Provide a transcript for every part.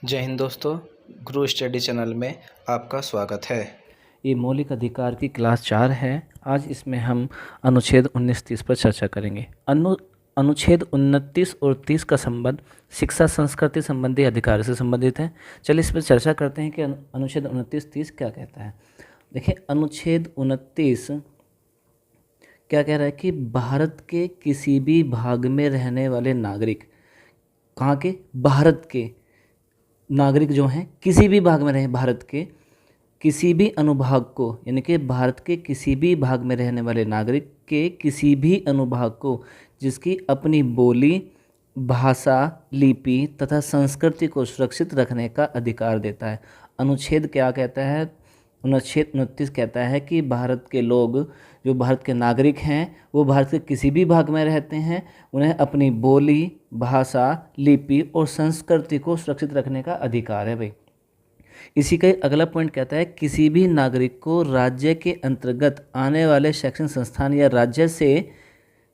जय हिंद दोस्तों, गुरु study channel में आपका स्वागत है। ये मौलिक अधिकार की क्लास 4 है। आज इसमें हम अनुच्छेद 19-30 पर चर्चा करेंगे। अनुच्छेद 29 और 30 का संबंध शिक्षा संस्कृति संबंधी अधिकार से संबंधित है। चलिए इस पर चर्चा करते हैं कि अनुच्छेद 29-30 क्या कहता है। देखिए, अनुच्छेद 29 क्या कह रहा है कि भारत के किसी भी भाग में रहने वाले नागरिक, कहाँ के? भारत के नागरिक जो हैं किसी भी भाग में रहे भारत के किसी भी अनुभाग को, यानी कि भारत के किसी भी भाग में रहने वाले नागरिक के किसी भी अनुभाग को जिसकी अपनी बोली, भाषा, लिपि तथा संस्कृति को सुरक्षित रखने का अधिकार देता है। अनुच्छेद क्या कहता है? अनुच्छेद 29 कहता है कि भारत के लोग, जो भारत के नागरिक हैं, वो भारत के किसी भी भाग में रहते हैं, उन्हें अपनी बोली, भाषा, लिपि और संस्कृति को सुरक्षित रखने का अधिकार है भाई। इसी का अगला पॉइंट कहता है किसी भी नागरिक को राज्य के अंतर्गत आने वाले शैक्षणिक संस्थान या राज्य से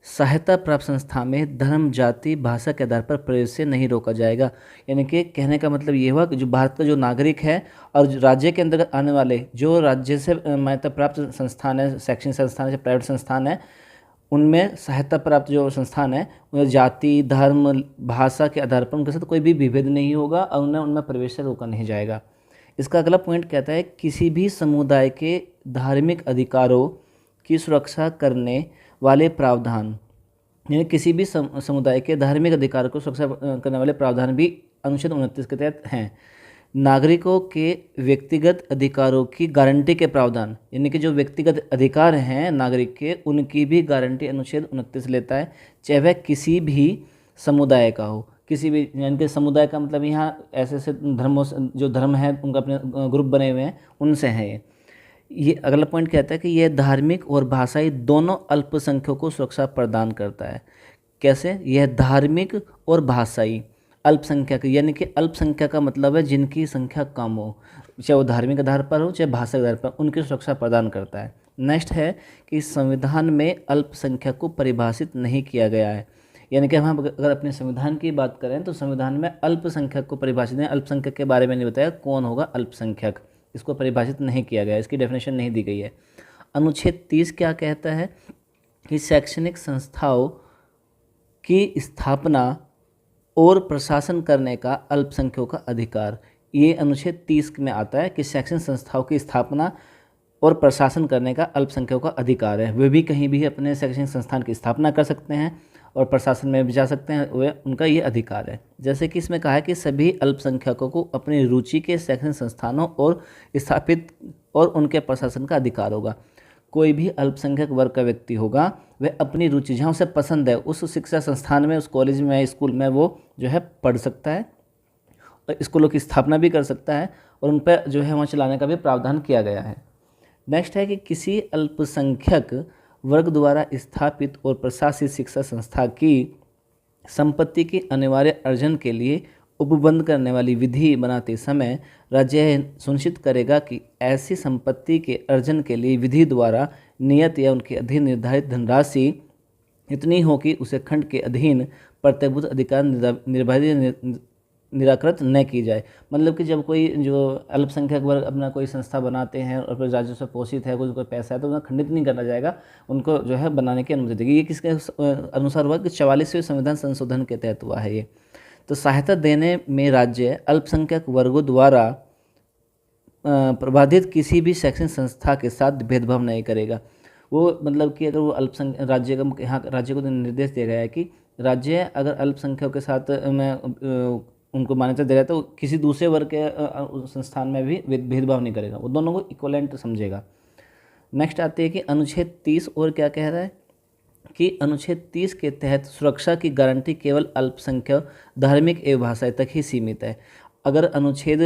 सहायता प्राप्त संस्था में धर्म, जाति, भाषा के आधार पर प्रवेश से नहीं रोका जाएगा। यानी कि कहने का मतलब ये हुआ कि जो भारत का जो नागरिक है और राज्य के अंतर्गत आने वाले जो राज्य से मान्यता प्राप्त संस्थान है, शैक्षणिक संस्थान है, प्राइवेट संस्थान है, उनमें सहायता प्राप्त जो संस्थान है, उन्हें जाति, धर्म, भाषा के आधार पर उनके साथ कोई भी विभेद नहीं होगा और उन्हें उनमें प्रवेश से रोका नहीं जाएगा। इसका अगला पॉइंट कहता है किसी भी समुदाय के धार्मिक अधिकारों की सुरक्षा करने वाले प्रावधान, यानी किसी भी समुदाय के धार्मिक अधिकार को सुरक्षा करने वाले प्रावधान भी अनुच्छेद 29 के तहत हैं। नागरिकों के व्यक्तिगत अधिकारों की गारंटी के प्रावधान, यानी कि जो व्यक्तिगत अधिकार हैं नागरिक के, उनकी भी गारंटी अनुच्छेद 29 लेता है, चाहे वह किसी भी समुदाय का हो। किसी भी, यानी कि समुदाय का मतलब यहाँ ऐसे ऐसे धर्मों से, जो धर्म है उनका अपने ग्रुप बने हुए हैं, उनसे हैं ये अगला पॉइंट कहता है कि यह धार्मिक और भाषाई दोनों अल्पसंख्यकों को सुरक्षा प्रदान करता है। कैसे? यह धार्मिक और भाषाई अल्पसंख्यक, यानी कि अल्पसंख्यक का मतलब है जिनकी संख्या कम हो, चाहे वो धार्मिक आधार पर हो चाहे भाषा के आधार पर, उनकी सुरक्षा प्रदान करता है। नेक्स्ट है कि संविधान में अल्पसंख्यक को परिभाषित नहीं किया गया है। यानी कि हम अगर अपने संविधान की बात करें तो संविधान में अल्पसंख्यक को परिभाषित नहीं, अल्पसंख्यक के बारे में नहीं बताया कौन होगा अल्पसंख्यक, इसको परिभाषित नहीं किया गया, इसकी डेफिनेशन नहीं दी गई है। अनुच्छेद 30 क्या कहता है कि शैक्षणिक संस्थाओं की स्थापना और प्रशासन करने का अल्पसंख्यकों का अधिकार, ये अनुच्छेद 30 में आता है कि शैक्षणिक संस्थाओं की स्थापना और प्रशासन करने का अल्पसंख्यकों का अधिकार है। वे भी कहीं भी अपने शैक्षणिक संस्थान की स्थापना कर सकते हैं और प्रशासन में भी जा सकते हैं, वे उनका ये अधिकार है। जैसे कि इसमें कहा है कि सभी अल्पसंख्यकों को अपनी रुचि के शैक्षणिक संस्थानों और स्थापित और उनके प्रशासन का अधिकार होगा। कोई भी अल्पसंख्यक वर्ग का व्यक्ति होगा, वह अपनी रुचि, जहाँ उसे पसंद है, उस शिक्षा संस्थान में, उस कॉलेज में, स्कूल में वो जो है पढ़ सकता है और स्कूलों की स्थापना भी कर सकता है और उन पर जो है वहाँ चलाने का भी प्रावधान किया गया है। नेक्स्ट है कि किसी अल्पसंख्यक वर्ग द्वारा स्थापित और प्रशासित शिक्षा संस्था की संपत्ति के अनिवार्य अर्जन के लिए उपबंध करने वाली विधि बनाते समय राज्य सुनिश्चित करेगा कि ऐसी संपत्ति के अर्जन के लिए विधि द्वारा नियत या उनके अधीन निर्धारित धनराशि इतनी हो कि उसे खंड के अधीन प्रत्यभूत अधिकार निर्धारित निराकृत न की जाए। मतलब कि जब कोई जो अल्पसंख्यक वर्ग अपना कोई संस्था बनाते हैं और फिर राज्य से पोषित है, कोई पैसा है, तो उन्हें खंडित नहीं करना जाएगा, उनको जो है बनाने की अनुमति देगी। ये किसके अनुसार हुआ कि 44वें संविधान संशोधन के तहत हुआ है ये। तो सहायता देने में राज्य अल्पसंख्यक वर्गों द्वारा प्रबाधित किसी भी शैक्षणिक संस्था के साथ भेदभाव नहीं करेगा। वो मतलब कि अगर वो अल्पसंख्यक राज्य का, यहाँ राज्य को निर्देश दिया गया है कि राज्य अगर अल्पसंख्यकों के साथ में उनको मान्यता दे रहा है तो किसी दूसरे वर्ग के संस्थान में भी भेदभाव नहीं करेगा, वो दोनों को इक्वलेंट समझेगा। नेक्स्ट आती है कि अनुच्छेद 30 और क्या कह रहा है कि अनुच्छेद 30 के तहत सुरक्षा की गारंटी केवल अल्पसंख्यक, धार्मिक एवं भाषाई तक ही सीमित है। अगर अनुच्छेद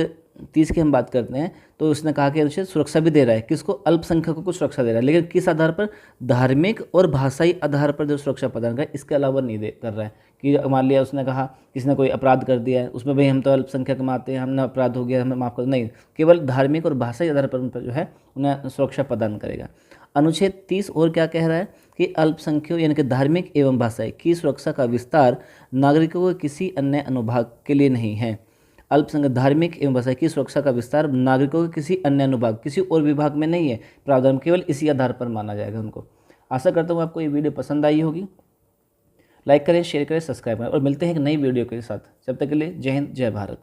30 की हम बात करते हैं तो उसने कहा कि अनुच्छेद सुरक्षा भी दे रहा है, किसको? अल्पसंख्यकों को सुरक्षा दे रहा है, लेकिन किस आधार पर? धार्मिक और भाषाई आधार पर जो सुरक्षा प्रदान कर, इसके अलावा नहीं दे कर रहा है। कि मान लिया उसने कहा किसी ने कोई अपराध कर दिया है, उसमें भाई हम तो अल्पसंख्यक में आते हैं, हमने अपराध हो गया, हमें माफ़ कर, नहीं, केवल धार्मिक और भाषाई आधार पर उन पर जो है उन्हें सुरक्षा प्रदान करेगा। अनुच्छेद 30 और क्या कह रहा है कि अल्पसंख्यकों यानी कि धार्मिक एवं भाषाई की सुरक्षा का विस्तार नागरिकों के किसी अन्य अनुभाग के लिए नहीं है। अल्पसंख्यक धार्मिक एवं भाषा की सुरक्षा का विस्तार नागरिकों के किसी अन्य अनुभाग, किसी और विभाग में नहीं है, प्रावधान केवल इसी आधार पर माना जाएगा उनको। आशा करता हूँ आपको ये वीडियो पसंद आई होगी। लाइक करें, शेयर करें, सब्सक्राइब करें और मिलते हैं एक नई वीडियो के साथ। जब तक के लिए जय हिंद, जय भारत।